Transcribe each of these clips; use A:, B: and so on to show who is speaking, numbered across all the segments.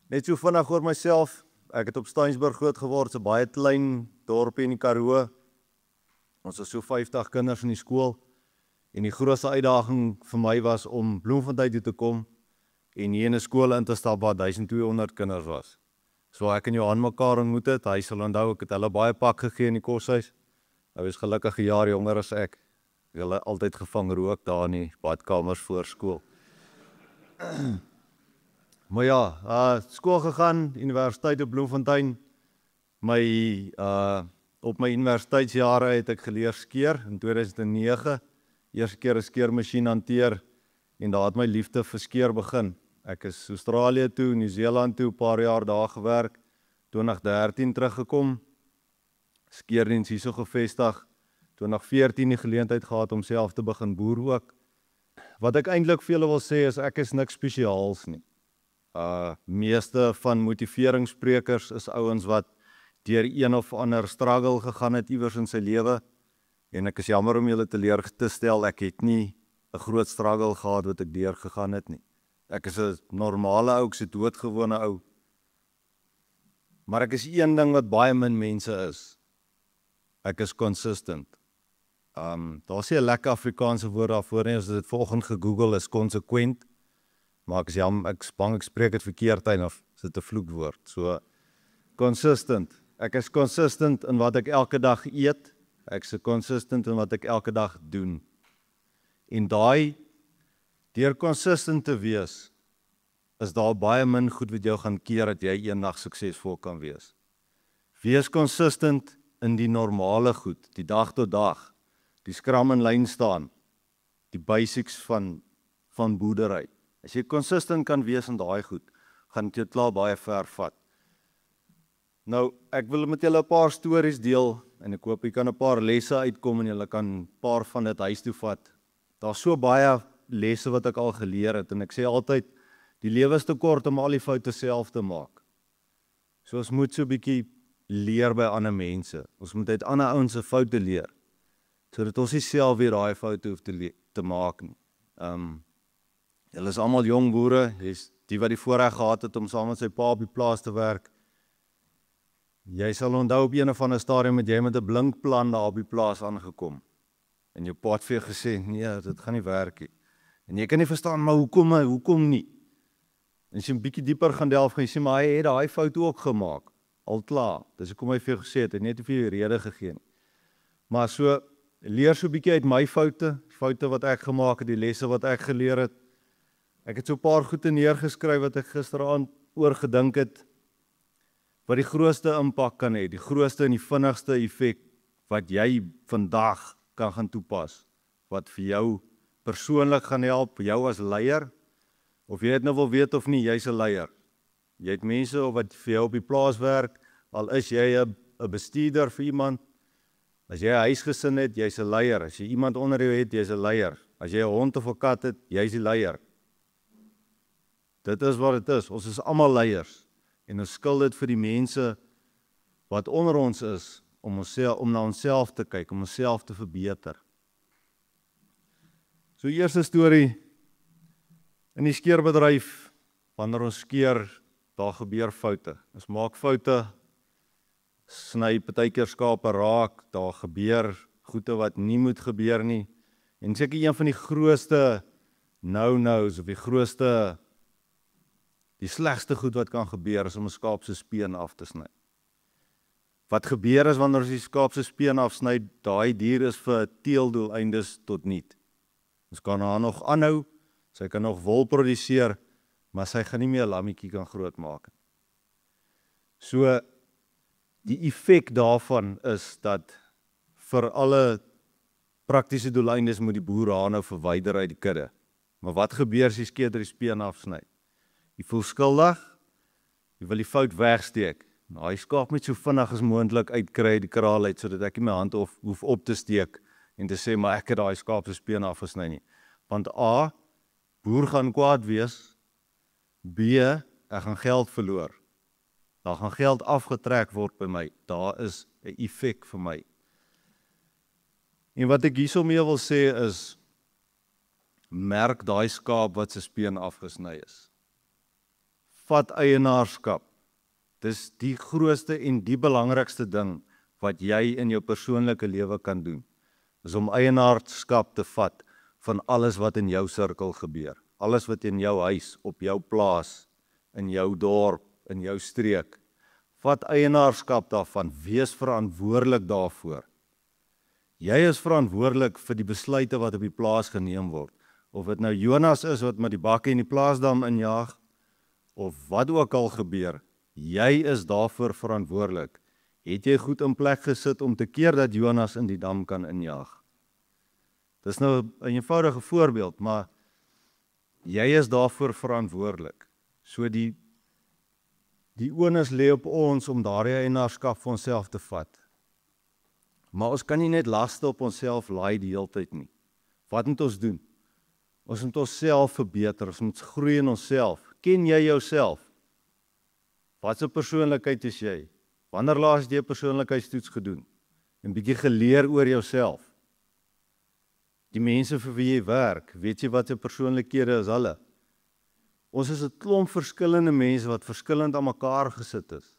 A: Net so vinnig oor myself. Ek het op Steinsburg groot geword, 'n baie klein dorpie in die Karoo. Ons was so 50 kinders in die skool. En die grootste uitdaging vir my was om Bloemfontein toe te kom en hier in 'n skool in te stap waar 1200 kinders was. So ek en Johan mekaar ontmoet het. Hy sal onthou ek het hulle baie pak gegee in die koshuis. Hy was gelukkig 'n jaar jonger as ek. Hulle altyd gevang rook daar in die badkamers voor skool. Maar ja, skool gegaan, universiteit op Bloemfontein. Op my universiteitsjare het ek geleer skeer in 2009. Eerste keer 'n skeermasjien hanteer en daar het my liefde vir skeer begin. Ek is Australië toe, Nieu-Seeland toe, 'n paar jaar daar gewerk. 2013 teruggekom. Skeerdiens hierso gevestig. 2014 die geleentheid gehad om self te begin boer ook. Wat ek eintlik vir julle wil sê is ek is niks spesiaals nie. Meeste van motiveringssprekers is ouens wat deur een of ander struggle gegaan het iewers in sy lewe. En ek is jammer om julle teleur te stel, ek het nie 'n groot struggle gehad wat ek deur gegaan het nie. Ek is 'n normale ou, ek's 'n doodgewone ou. Maar ek is een ding wat baie min mense is. Ek is consistent. Daar sê 'n lekker Afrikaanse woord daarvoor nie, as dit volgens gegoogel is consequent. Maar ek is jammer, ek bang ek spreek dit verkeerd uit of is dit 'n vloekwoord. So consistent. Ek is consistent in wat ek elke dag eet. Ek is consistent in wat ek elke dag doen. En deur consistent te wees, is daar baie min goed wat jou gaan keer dat jy eendag suksesvol kan wees. Wees consistent in die normale goed, die dag tot dag, die skram in lyn staan, die basics van boerdery. As jy consistent kan wees in daai goed, gaan dit jou klaar baie ver vat. Nou, ek wil met julle 'n paar stories deel en ek hoop jy kan 'n paar lesse uitkom en julle kan 'n paar van dit huis toe vat. Daar's so baie lesse wat ek al geleer het en ek sê altyd die lewe is te kort om al die foute self te maak. So ons moet so 'n bietjie leer by ander mense. Ons moet uit ander ouens se foute leer sodat ons nie self weer daai foute hoef te maak nie. Julle is almal jong boere, jy's die wat die voorreg gehad het om saam met sy pa op die plaas te werk. Jy sal onthou op een of ander stadium het jy met 'n blink plan daar op die plaas aangekom. En jou pa het vir jou gesê, nee, dit gaan nie werk nie. En jy kan nie verstaan, maar hoekom nie? En as jy 'n bietjie dieper gaan delf, gaan jy sê, maar hy het daai fout ook gemaak. Al klaar. Dis hoekom hy vir jou gesê het, hy het net vir jou rede gegee nie. Maar so, leer so 'n bietjie uit my foute wat ek gemaak het, die lesse wat ek geleer het. Ek het so 'n paar goede neergeskryf wat ek gisteraand oor gedink het, wat die grootste impak kan hê, die grootste en die vinnigste effek wat jy vandag kan gaan toepas, wat vir jou persoonlik gaan help, jou as leier, of jy dit nou wil weet of nie, jy's 'n leier. Jy het mense wat vir jou op die plaas werk, al is jy 'n bestuurder vir iemand, as jy 'n huisgesin het, jy's 'n leier, as jy iemand onder jou het, jy's 'n leier, as jy 'n hond of 'n kat het, jy's die leier. Dit is wat dit is, ons is almal leiers, en ons skuld dit vir die mense wat onder ons is, om na onsself te kyk, om onsself te verbeter. So eerste storie, in die skeerbedryf, wanneer ons skeer, daar gebeur foute. Ons maak foute, sny partykeer skape raak, daar gebeur goede wat nie moet gebeur nie. En seker een van die grootste no-nos, of die slegste goed wat kan gebeur, is om 'n skaap se speen af te sny. Wat gebeur is wanneer ons die skaap se speen afsny, daai dier is vir teeldoeleindes tot niet. Ons kan haar nog aanhou, sy kan nog wol produseer, maar sy gaan nie meer 'n lammetjie kan grootmaak. So, die effek daarvan is dat vir alle praktiese doeleindes moet die boer haar nou verwyder uit die kudde. Maar wat gebeur as jy skeerder die speen afsny? Jy voel skuldig, jy wil die fout wegsteek. Nou, hy skaap met so vinnig as moontlik uitkry die kraal uit, sodat ek nie my hand hoef op te steek en te sê, maar ek het daai skaap se speen afgesny nie. Want A, boer gaan kwaad wees, B, ek gaan geld verloor. Daar gaan geld afgetrek word by my, daar is 'n effek vir my. En wat ek hierso mee wil sê is, merk daai skaap wat sy speen afgesny is. vat eienaarskap. Dis die grootste en die belangrikste ding wat jy in jou persoonlike lewe kan doen. Is om eienaarskap te vat van alles wat in jou sirkel gebeur. Alles wat in jou huis, op jou plaas, in jou dorp, in jou streek. Vat eienaarskap daarvan, wees verantwoordelik daarvoor. Jy is verantwoordelik vir die besluite wat op die plaas geneem word. Of dit nou Jonas is wat met die bakke in die plaasdam injaag, of wat ook al gebeur, jy is daarvoor verantwoordelik. Het jy goed in plek gesit om te keer dat Jonas in die dam kan injaag? Dis nou 'n eenvoudige voorbeeld, maar jy is daarvoor verantwoordelik. So die onus lê op ons om daardie eienaarskap vir onsself te vat. Maar ons kan nie net laste op onsself laai die hele tyd nie. Wat moet ons doen? Ons moet onsself verbeter, ons moet groei in onsself. Ken jy jouself? Wat 'n persoonlikheid is jy? Wanneer laas het jy 'n persoonlikheidstoets gedoen? 'n bietjie geleer oor jouself. Die mense vir wie jy werk, weet jy wat 'n persoonlikhede is hulle? Ons is 'n klomp verskillende mense wat verskillend aan mekaar gesit is.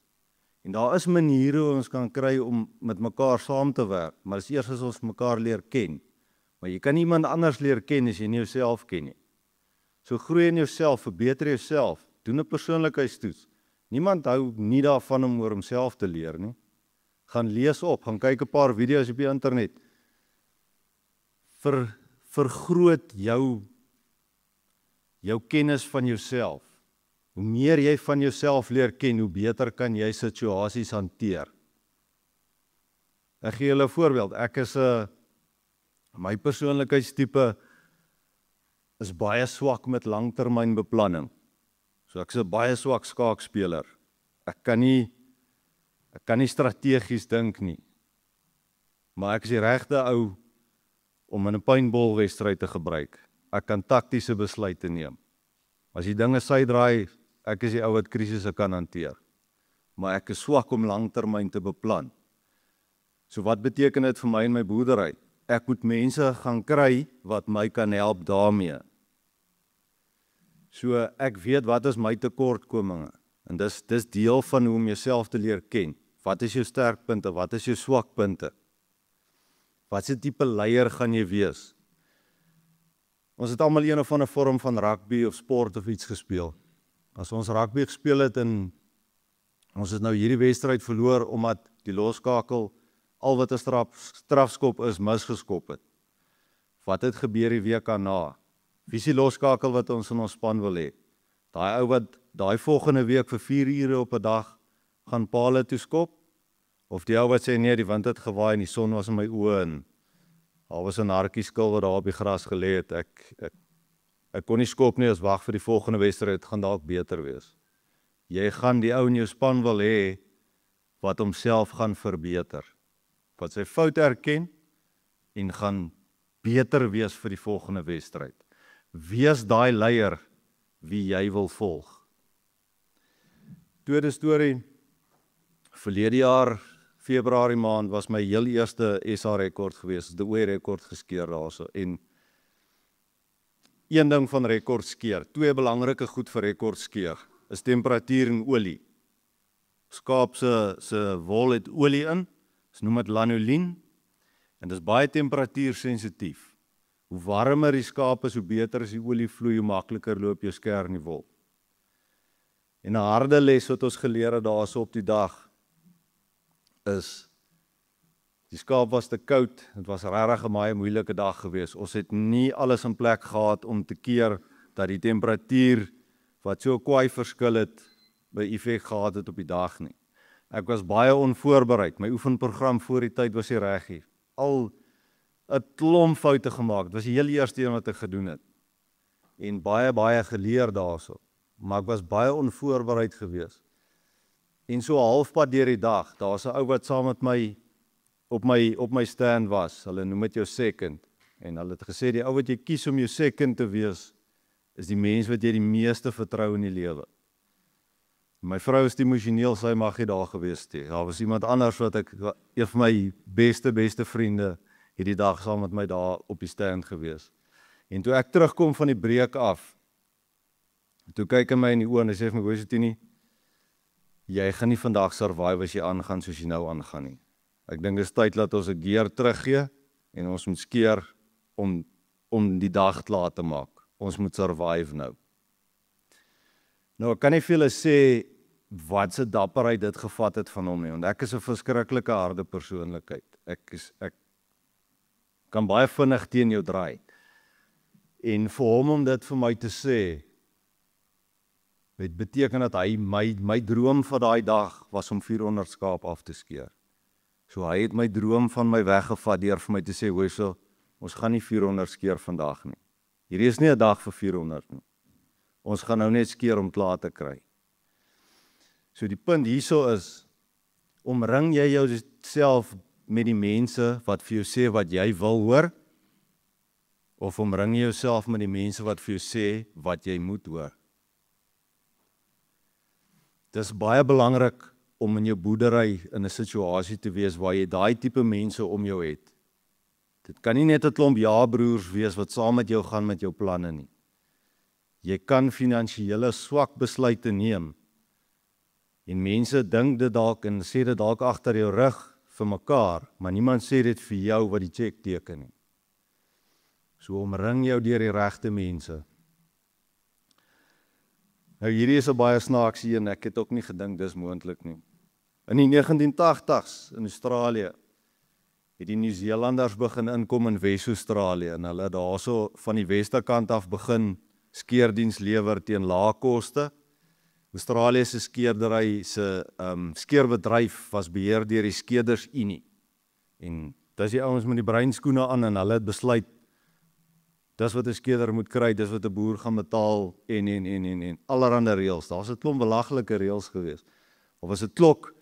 A: En daar is maniere hoe ons kan kry om met mekaar saam te werk, maar dis eers as ons mekaar leer ken. Maar jy kan niemand anders leer ken as jy nie jouself ken nie. So groei in jouself, verbeter jouself, doen 'n persoonlikheidstoets. Niemand hou nie daarvan om oor homself te leer nie. Gaan lees op, gaan kyk 'n paar video's op die internet. Vergroot jou kennis van jouself. Hoe meer jy van jouself leer ken, hoe beter kan jy situasies hanteer. Ek gee julle 'n voorbeeld. Ek is my persoonlikheidstipe is baie swak met langtermynbeplanning. So ek is 'n baie swak skaakspeler. Ek kan nie strategies dink nie. Maar ek is die regte ou om in 'n paintballwedstryd te gebruik. Ek kan taktiese besluite neem. As die dinge sy draai, ek is die ou wat krisisse kan hanteer. Maar ek is swak om langtermyn te beplan. So wat beteken dit vir my in my boerdery? Ek moet mense gaan kry wat my kan help daarmee. So ek weet wat is my tekortkominge. En dis deel van hoe om jouself te leer ken. Wat is jou sterkpunte? Wat is jou swakpunte? Wat se tipe leier gaan jy wees? Ons het almal een of ander vorm van rugby of sport of iets gespeel. As ons rugby gespeel het en ons het nou hierdie wedstryd verloor omdat die loskakel al wat 'n strafskop is misgeskop het. Wat het gebeur die week daarna? Wie is die loskakel wat ons in ons span wil hê? Daai ou wat daai volgende week vir 4 ure op 'n dag gaan palle toe skop? Of die ou wat sê nee, die wind het gewaai en die son was in my oë en daar was 'n hartjieskil wat daar op die gras gelê het. Ek kon nie skop nie, as wag vir die volgende wedstryd, gaan dalk beter wees. Jy gaan die ou in jou span wil hê wat homself gaan verbeter. Wat sy foute erken en gaan beter wees vir die volgende wedstryd. Wees daai leier wie jy wil volg. Tweede storie. Verlede jaar Februarie maand was my heel eerste SA rekord gewees, die ooi rekord geskeer daarso. En een ding van rekord skeer, 2 belangrike goed vir rekord skeer, is temperatuur en olie. Skaap se wol het olie in, ons noem dit lanolien, en dis baie temperatuur sensitief. Hoe warmer die skaap is, hoe beter is die olie vloei, hoe makliker loop jou skeer in die wol. En 'n harde les wat ons geleer het daarso op die dag, is, die skaap was te koud, het was regtig 'n baie moeilike dag geweest. Ons het nie alles in plek gehad om te keer dat die temperatuur wat so kwaai verskil het, by effek gehad het op die dag nie. Ek was baie onvoorbereid, my oefenprogram voor die tyd was nie reg nie. Al 'n klomp foute gemaak, dit was die heel eerste een wat ek gedoen het. En baie geleer daarso, maar ek was baie onvoorbereid geweest. En so halfpad deur die dag, daar's 'n ou wat saam met my op my stand was. Hulle noem dit jou second. En hulle het gesê die ou wat jy kies om jou second te wees, is die mens wat jy die meeste vertrou in die lewe. My vrou is emosioneel, sy mag nie daar gewees het. Daar was iemand anders wat een van my beste vriende hierdie dag saam met my daar op die stand gewees. En toe ek terugkom van die breek af, Toe kyk hy my in die oë en hy sê vir my, Boysetini, jy gaan nie vandag survive as jy aangaan soos jy nou aangaan nie. Ek dink dis tyd dat ons 'n gear teruggee en ons moet skeer om die dag klaar te maak. Ons moet survive nou. Nou, ek kan nie vir julle sê wat se dapperheid dit gevat het van hom nie, want ek is 'n verskriklike harde persoonlikheid. Ek kan baie vinnig teen jou draai. En vir hom om dit vir my te sê, het beteken dat hy my droom van daai dag was om 400 skaap af te skeer. So hy het my droom van my weggevat deur vir my te sê, hoor, ons gaan nie 400 skeer vandag nie. Hierdie is nie 'n dag vir 400 nie. Ons gaan nou net skeer om klaar te kry. So die punt hierso is, omring jy jouself met die mense wat vir jou sê wat jy wil hoor, of omring jy jouself met die mense wat vir jou sê wat jy moet hoor? Dis baie belangrik om in jou boerdery in 'n situasie te wees waar jy daai tipe mense om jou het. Dit kan nie net 'n klomp ja-broers wees wat saam met jou gaan met jou planne nie. Jy kan finansiële swak besluite neem. En mense dink dit dalk en sê dit dalk agter jou rug vir mekaar, maar niemand sê dit vir jou wat die cheque teken nie. So omring jou deur die regte mense. Nou hierdie is 'n baie snaakse een, ek het ook nie gedink dis moontlik nie. In die 1980s in Australië het die Nieu-Zeelanders begin inkom in Wes-Australië en hulle daarso van die westerkant af begin skeerdiens lewer teen lae koste. Australië se skeerdery se skeerbedryf was beheer deur die Skeerdersunie. En dis die ouens met die breinskoene aan en hulle het besluit dis wat 'n skeerder moet kry, dis wat 'n boer gaan betaal en allerhande reëls. Daar's 'n klomp belaglike reëls gewees. Of was 'n klok.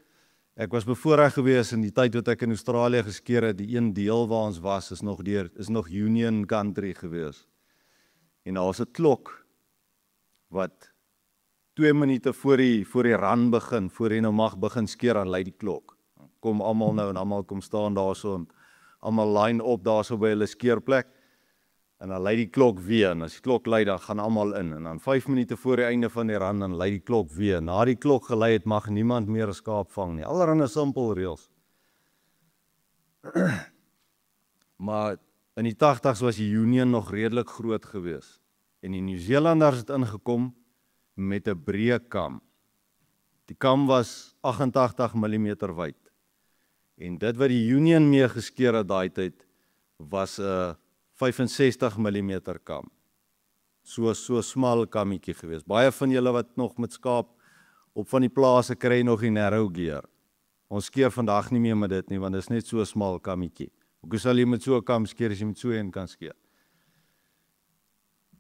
A: Ek was bevoorreg gewees in die tyd wat ek in Australië geskeer het, die een deel waar ons was is nog Union Country gewees. En daar's 'n klok wat 2 minute voor die run begin, voor jy nou mag begin skeer, dan lui die klok. Kom almal nou en almal kom staan daarso en almal line op daarso by hulle skeerplek. En dan lui die klok weer, en as die klok lui, dan gaan almal in. En dan 5 minute voor die einde van die run, dan lui die klok weer. Na die klok gelui het, mag niemand meer 'n skaap vang nie. Allerhande simpel reëls. Maar in die 80s was die Union nog redelik groot gewees. En die Nieu-Zeelanders het ingekom met 'n breë kam. Die kam was 88 mm wyd. En dit wat die Union mee geskeer het daai tyd, was 'n 65 mm kam. So smal kammetjie gewees. Baie van julle wat nog met skaap op van die plase kry nog die narrow gear. Ons skeer vandag nie meer met dit nie, want dit is net so smal kammetjie. Hoe sal jy met so 'n kam skeer as jy met so een kan skeer?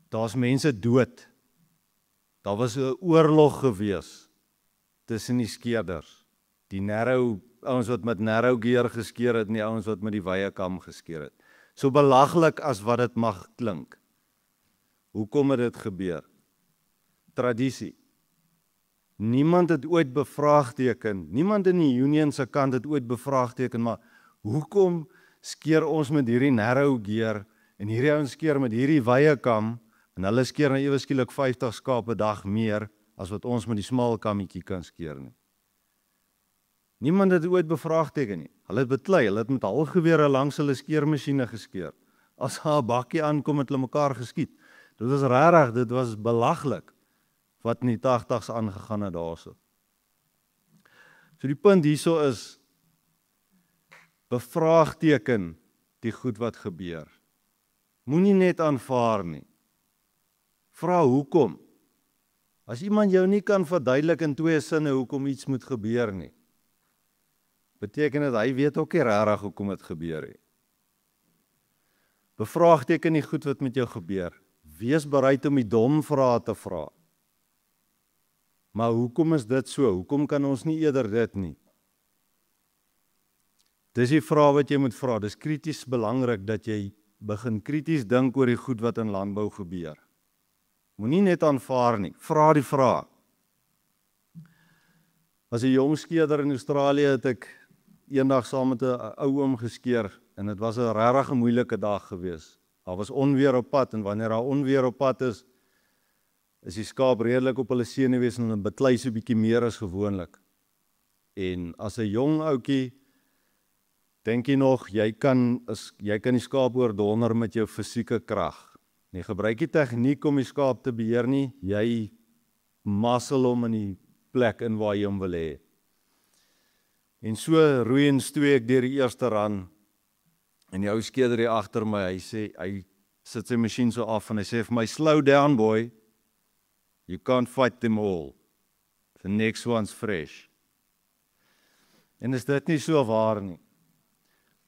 A: Daar's mense dood. Daar was 'n oorlog gewees tussen die skeerders. Die narrow ouens wat met narrow gear geskeer het en die ouens wat met die wye kam geskeer het. So belaglik as wat dit mag klink. Hoekom het dit gebeur? Tradisie. Niemand het ooit bevraagteken, niemand in die Union se kant het ooit bevraagteken, maar hoekom skeer ons met hierdie narrow gear en hierdie ouens skeer met hierdie wye kam en hulle skeer nou ewe skielik 50 skaap 'n dag meer as wat ons met die smal kammetjie kan skeer nie. Niemand het ooit bevraagteken nie. Hulle het beklei, hulle het met halgewere langs hulle skeermasjiene geskeer. As haar bakkie aankom het hulle mekaar geskiet. Dit was regtig, dit was belaglik wat in die 80s aangegaan het daarso. So die punt hierso is bevraagteken die goed wat gebeur. Moenie net aanvaar nie. Vra hoekom. As iemand jou nie kan verduidelik in 2 sinne hoekom iets moet gebeur nie, beteken dit hy weet ook nie regtig hoekom dit gebeur het. Bevraagteken die goed wat met jou gebeur. Wees bereid om die dom vrae te vra. Maar hoekom is dit so? Hoekom kan ons nie eerder dit nie? Dis die vraag wat jy moet vra. Dis krities belangrik dat jy begin krities dink oor die goed wat in landbou gebeur. Moenie net aanvaar nie. Vra die vraag. As 'n jong skeerder in Australië het ek eendag saam met 'n ou oom geskeer en dit was 'n regtig moeilike dag geweest. Daar was onweer op pad en wanneer daar onweer op pad is is die skaap redelik op hulle senuwees en hulle beklei so bietjie meer as gewoonlik. En as 'n jong ouetjie, dink jy nog, jy kan die skaap oordonder met jou fisieke krag. Jy gebruik die tegniek om die skaap te beheer nie, jy muscle hom in die plek in waar jy hom wil hê. En so roei en stoei ek deur die eerste ran, en die ou skeerder hier agter my, hy sit sy masjien so af en hy sê vir my, slow down boy, you can't fight them all, the next one's fresh. En is dit nie so waar nie?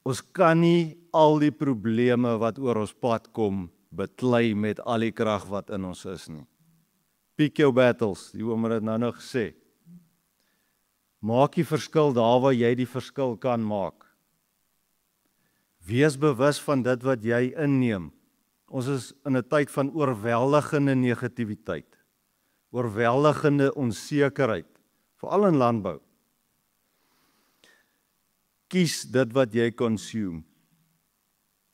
A: Ons kan nie al die probleme wat oor ons pad kom, beklei met al die krag wat in ons is nie. Pick your battles, die oom het dit nou gesê. Maak die verskil daar waar jy die verskil kan maak. Wees bewus van dit wat jy inneem. Ons is in 'n tyd van oorweldigende negativiteit, oorweldigende onsekerheid, veral in landbou. Kies dit wat jy consume.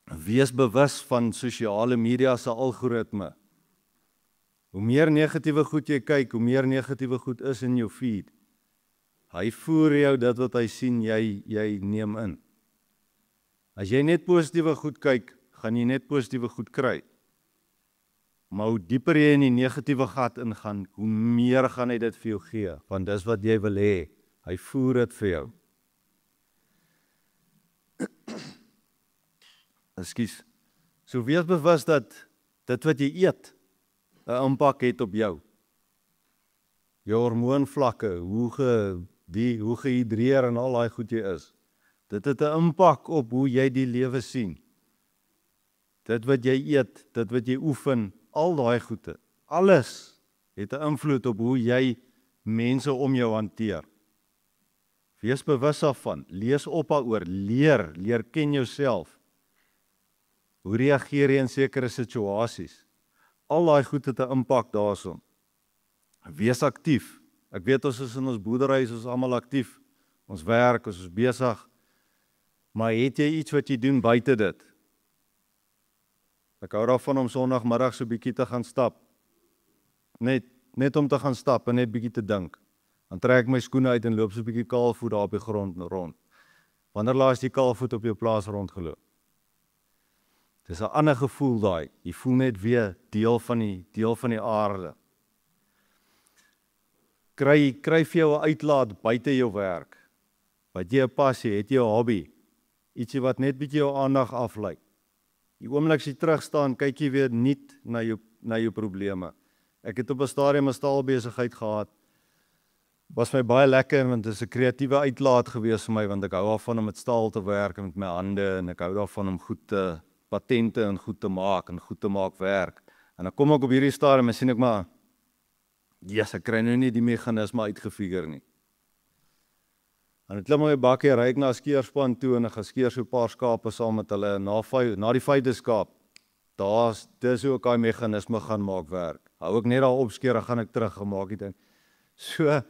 A: Wees bewus van sosiale media se algoritme. Hoe meer negatiewe goed jy kyk, hoe meer negatiewe goed is in jou feed. Hy voer jou dit wat hy sien, jy neem in. As jy net positiewe goed kyk, gaan jy net positiewe goed kry. Maar hoe dieper jy in die negatiewe gat ingaan, hoe meer gaan hy dit vir jou gee, want dis wat jy wil hê. Hy voer dit vir jou. Ekskuus. So wees bewus dat dit wat jy eet 'n impak het op jou. Jou hormoonvlakke, hoe gehidreer en al daai goed jy is. Dit het 'n impak op hoe jy die lewe sien. Dit wat jy eet, dit wat jy oefen, al daai goede. Alles het 'n invloed op hoe jy mense om jou hanteer. Wees bewus daarvan, lees op daaroor, leer ken jouself. Hoe reageer jy in sekere situasies? Al daai goed het 'n impak daarson. Wees aktief. Ek weet ons is in ons boerdery, ons is almal aktief. Ons werk, ons is besig. Maar het jy iets wat jy doen buite dit? Ek hou daarvan om Sondagmiddag so bietjie te gaan stap. Net om te gaan stap en net bietjie te dink. Dan trek ek my skoene uit en loop so bietjie kaalvoet daar op die grond rond. Wanneer laas jy kaalvoet op jou plaas rondgeloop? Dis 'n ander gevoel daai. Jy voel net weer deel van die aarde. Kry vir jou 'n uitlaat buite jou werk. Wat jy 'n passie, het jy 'n hobby, ietsie wat net bietjie jou aandag aflei. Die oomblik as jy terug staan, kyk jy weer nuut na jou probleme. Ek het op 'n stadium 'n staalbesigheid gehad. Was my baie lekker want dit is 'n kreatiewe uitlaat gewees vir my, want ek hou daarvan om met staal te werk en met my hande en ek hou daarvan om patente en goed te maak werk. En dan kom ek op hierdie stadium en sien ek maar, ek kry nou nie die meganisme uitgefigure nie. En ek klim my bakkie, ry ek na 'n skeerspan toe en ek gaan skeer so 'n paar skape saam met hulle. En na die 5de skaap, dis hoe ek daai meganisme gaan maak werk. Hou ek net daar opskeer, dan gaan ek terug gemaak die ding. So,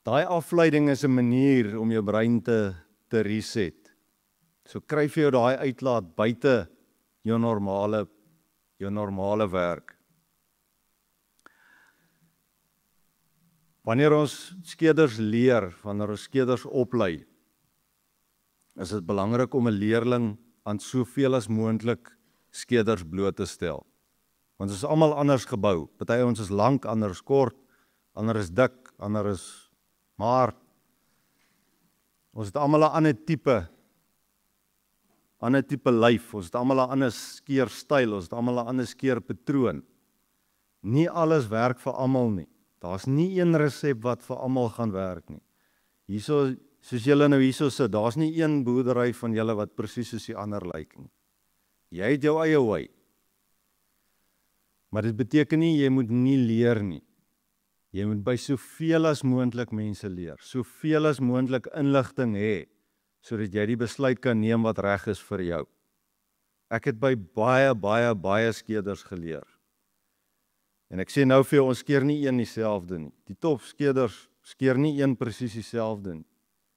A: daai afleiding is 'n manier om jou brein te reset. So kry vir jou daai uitlaat buite jou normale werk. Wanneer ons skeerders leer, wanneer ons skeerders oplei, is dit belangrik om 'n leerling aan soveel as moontlik skeerders bloot te stel. Want ons is almal anders gebou. Party ons is lank, ander is kort, ander is dik, ander is maar. Ons het almal 'n ander tipe lyf, ons het almal 'n ander skeerstyl, ons het almal 'n ander skeerpatroon. Nie alles werk vir almal nie. Daar's nie een resep wat vir almal gaan werk nie. Hierso, soos julle nou hierso sit, daar's nie een boerdery van julle wat presies soos die ander lyk nie. Jy het jou eie wy. Maar dit beteken nie jy moet nie leer nie. Jy moet by soveel as moontlik mense leer, soveel as moontlik inligting hê, sodat jy die besluit kan neem wat reg is vir jou. Ek het by baie skeerders geleer. En ek sê nou vir jou, ons skeer nie een dieselfde nie. Die top skeerders skeer nie een presies dieselfde nie.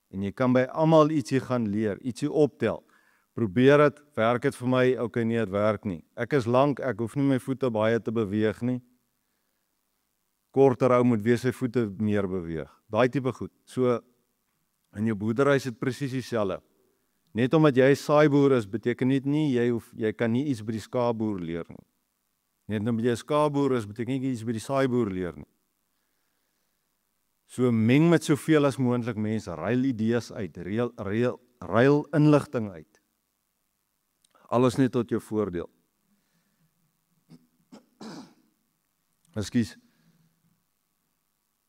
A: En jy kan by almal ietsie gaan leer, ietsie optel. Probeer dit, werk dit vir my, okay nee, dit werk nie. Ek is lank, ek hoef nie my voete baie te beweeg nie. korter ou moet weer sy voete meer beweeg. Daai tipe goed. So, in jou boerdery is dit presies dieselfde. Net omdat jy 'n saaiboer is, beteken dit nie, jy kan nie iets by die skaapboer leer nie. Net omdat jy 'n skaapboer is, beteken nie iets by die saaiboer leer nie. So meng met soveel as moontlik mense, ruil idees uit, ruil inligting uit. Alles net tot jou voordeel. Ekskuus.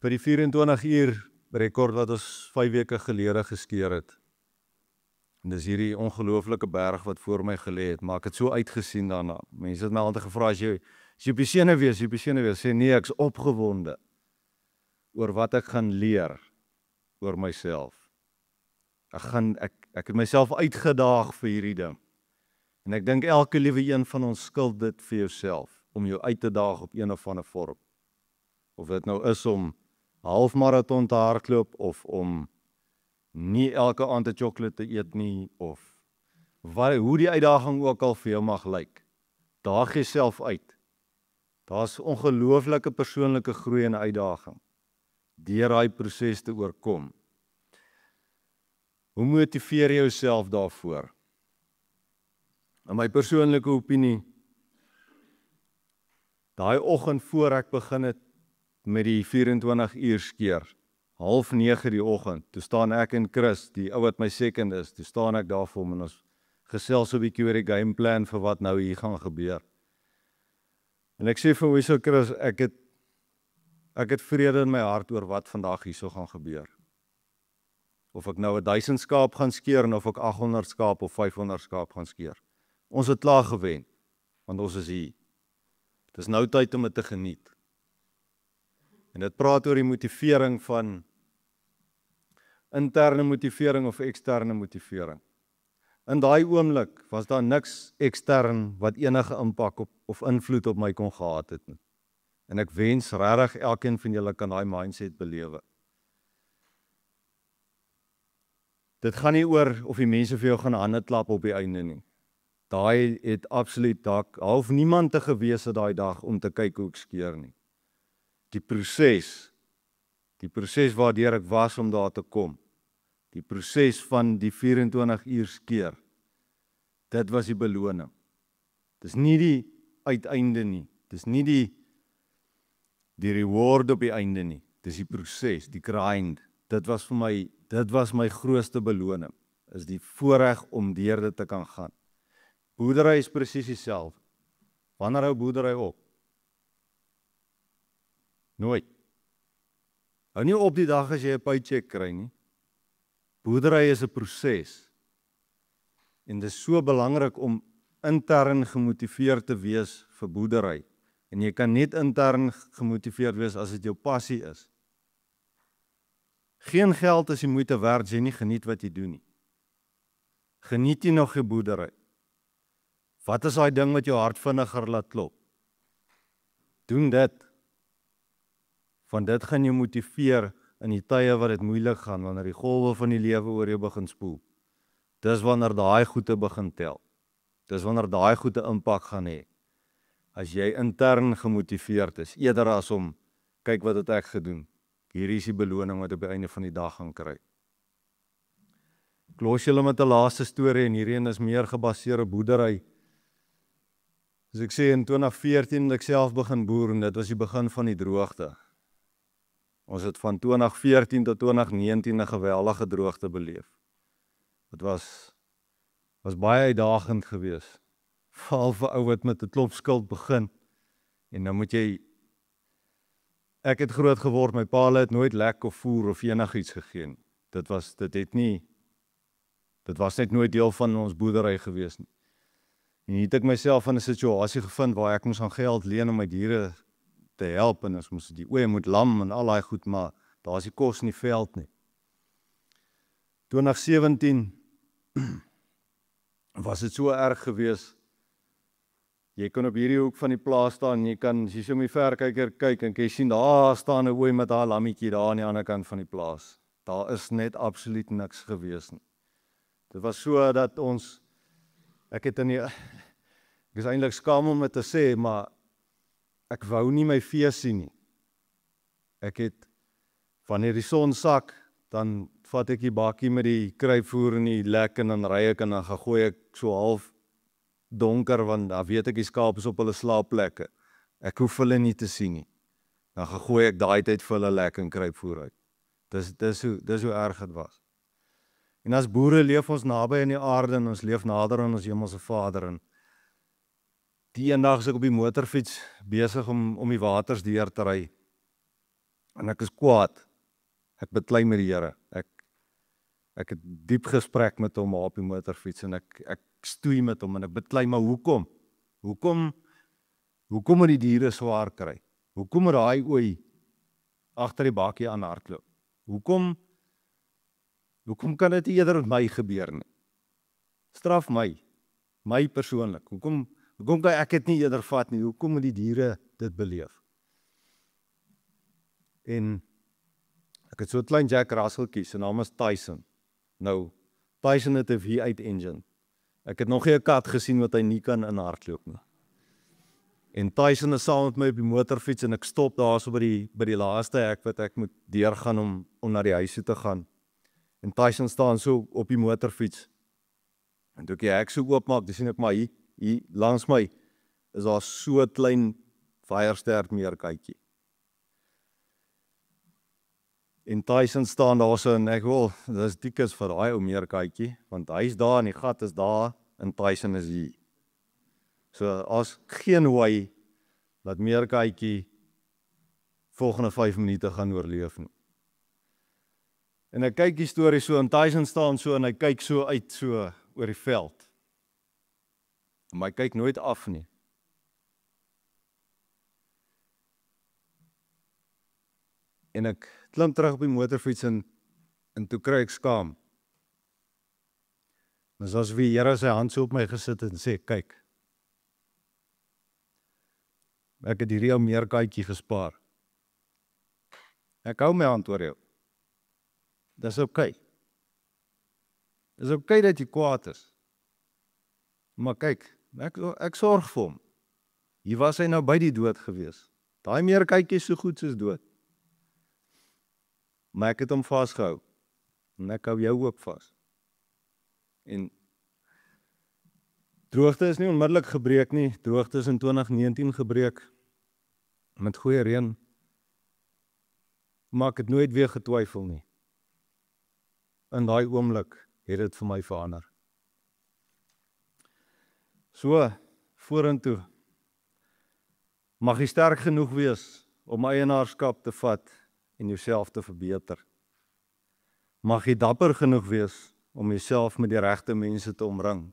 A: Vir die 24 uur rekord wat ons 5 weke gelede geskeer het. En dis hierdie ongelooflike berg wat voor my gelê het, maar ek het so uitgesien daarna. Mense het my altyd gevra, as jy op die senuwees, sê nee, ek's opgewonde oor wat ek gaan leer oor myself. Ek het myself uitgedaag vir hierdie ding. En ek dink elke liewe een van ons skuld dit vir jouself, om jou uit te daag op een of ander vorm. Of dit nou is om 'n halfmarathon te hardloop, of om nie elke aand 'n chocolate te eet nie, of hoe die uitdaging ook al vir jou mag lyk. Daag jouself uit. Daar's ongelooflike persoonlike groei en uitdaging deur daai proses te oorkom. Hoe motiveer jy jouself daarvoor? In my persoonlike opinie, daai oggend voor ek begin het met die 24 uur skeer, 8:30 die oggend, toe staan ek en Chris, die ou wat my second is, toe staan ek daar vir hom en ons gesels so 'n bietjie oor die gameplan vir wat nou hier gaan gebeur. En ek sê vir hom, so Chris, ek het vrede in my hart oor wat vandag hierso gaan gebeur. Of ek nou 1000 skaap gaan skeer en of ek 800 skaap of 500 skaap gaan skeer. Ons het klaar gewen, want ons is hier. Dit is nou tyd om dit te geniet. En dit praat oor die motivering van interne motivering of eksterne motivering. In daai oomblik was daar niks ekstern wat enige impak op of invloed op my kon gehad het nie. En ek wens regtig elkeen van julle kan daai mindset belewe. Dit gaan nie oor of die mense vir jou gaan hande klap op die einde nie. Daai het absoluut half niemand te gewees het daai dag om te kyk hoe ek skeer nie. Die proses waardeur ek was om daar te kom, die proses van die 24 uur skeer, dit was die beloning. Dis nie die uiteinde nie, dis nie die reward op die einde nie, dis die proses, die grind. Dit was my grootste beloning, is die voorreg om deur dit te kan gaan. Boerdery is presies dieselfde. Wanneer hou boerdery op? Nooit. Hou nie op die dag as jy 'n paycheck kry nie. Boerdery is 'n proses. En dit is so belangrik om intern gemotiveerd te wees vir boerdery. En jy kan net intern gemotiveerd wees as dit jou passie is. Geen geld is die moeite werd as jy nie geniet wat jy doen nie. Geniet jy nog jou boerdery? Wat is daai ding wat jou hart vinniger laat klop? Doen dit. Van dit gaan jou motiveer in die tye wat dit moeilik gaan, wanneer die golwe van die lewe oor jou begin spoel. Dis wanneer daai goede begin tel. Dis wanneer daai goede impak gaan hê. As jy intern gemotiveerd is, eerder as om, kyk wat het ek gedoen. Hier is die beloning wat op die einde van die dag gaan kry. Ek los julle met 'n laaste storie en hierdie een is meer gebaseer op boerdery. Dus ek sê in 2014 het ek self begin boer en dit was die begin van die droogte. Ons het van 2014 tot 2019 'n geweldige droogte beleef. Dit was baie uitdagend geweest. Veral vir ou wat met 'n klop skuld begin. En dan moet jy... Ek het groot geword, my pa het nooit lek of voer of enigiets gegee nie. Dit was net nooit deel van ons boerdery geweest nie. En hier het ek myself in 'n situasie gevind waar ek moes aan geld leen om my diere te help en ons moes die oeye moet lam en al daai goed, maar daar is die kos in die veld nie. 2017 was dit so erg geweest. Jy kan op hierdie hoek van die plaas staan, as jy so om die verkyker kyk en jy sien daar staan 'n ooi met haar lammetjie daar aan die ander kant van die plaas. Daar is net absoluut niks geweest nie. Dit was so dat ek is eintlik skaam om dit te sê, maar ek wou nie my vee sien nie. Ek het wanneer die son sak, dan vat ek die bakkie met die kruipvoer en die lek en dan ry ek en dan gaan gooi ek so half donker, want dan weet ek die skaap is op hulle slaapplekke. Ek hoef hulle nie te sien nie. Dan gaan gooi ek daai tyd vir hulle lek en kruipvoer uit. Dis hoe erg dit was. En as boere leef ons naby aan die aarde en ons leef nader aan ons hemelse Vader. En die eendag is ek op die motorfiets besig om die waters deur te ry. En ek is kwaad. Ek beklei met die Here. Ek het diep gesprek met hom op die motorfiets en ek stoei met hom en ek beklei, maar hoekom? Hoekom moet die diere swaar kry? Hoekom moet daai ooi agter die bakkie aan hardloop? Hoekom kan dit eerder met my gebeur nie? Straf my persoonlik. Hoekom kan ek dit nie eerder vat nie? Hoekom moet die diere dit beleef? En ek het so 'n klein Jack Russell kies, sy naam is Tyson. Nou, Tyson het 'n V8 engine. Ek het nog nie 'n kat gesien wat hy nie kan in hardloop nie. En Tyson is saam met my op die motorfiets en ek stop daar so by die laaste hek wat ek moet deurgaan om na die huis toe te gaan. En Tyson staan so op die motorfiets. En toe ek die hek so oopmaak, dan sien ek maar hier langs my is daar so 'n klein Firestert meerkytjie. En Tyson staan daar so en ek wil, dis diekies vir daai ou meerkytjie, want hy is daar en die gat is daar en Tyson is hier. So as geen way dat meerkytjie volgende 5 minute gaan oorleef nie. En ek kyk die storie so en Tyson staan so en hy kyk so uit so oor die veld. Maar hy kyk nooit af nie. En ek klim terug op die motorfiets en toe kry ek skaam. Dis asof die Here sy hand so op my gesit en sê, kyk, ek het hierdie ou meerkytjie gespaar. Ek hou my hand oor jou. Dis oukei. Dis oukei dat jy kwaad is. Maar kyk, ek sorg vir hom. Hier was hy nou by die dood gewees. Daai meerkytjie is so goed soos dood. Maar ek het hom vasgehou. En ek hou jou ook vas. En droogte is nie onmiddellik gebreek nie. Droogte is in 2019 gebreek. Met goeie reën. Maar ek het nooit weer getwyfel nie. In daai oomblik het dit vir my verander. So, vorentoe. Mag jy sterk genoeg wees om eienaarskap te vat en jouself te verbeter. Mag jy dapper genoeg wees om jouself met die regte mense te omring.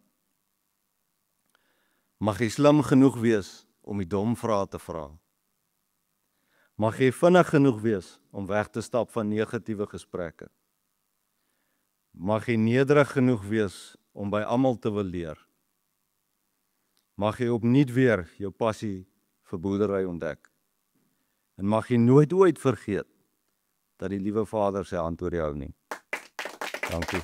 A: Mag jy slim genoeg wees om die dom vrae te vra. Mag jy vinnig genoeg wees om weg te stap van negatiewe gesprekke. Mag jy nederig genoeg wees om by almal te wil leer. Mag jy opnuut weer jou passie vir boerdery ontdek. En mag jy nooit ooit vergeet dat die liewe Vader sy hand oor jou hou nie. Dankie.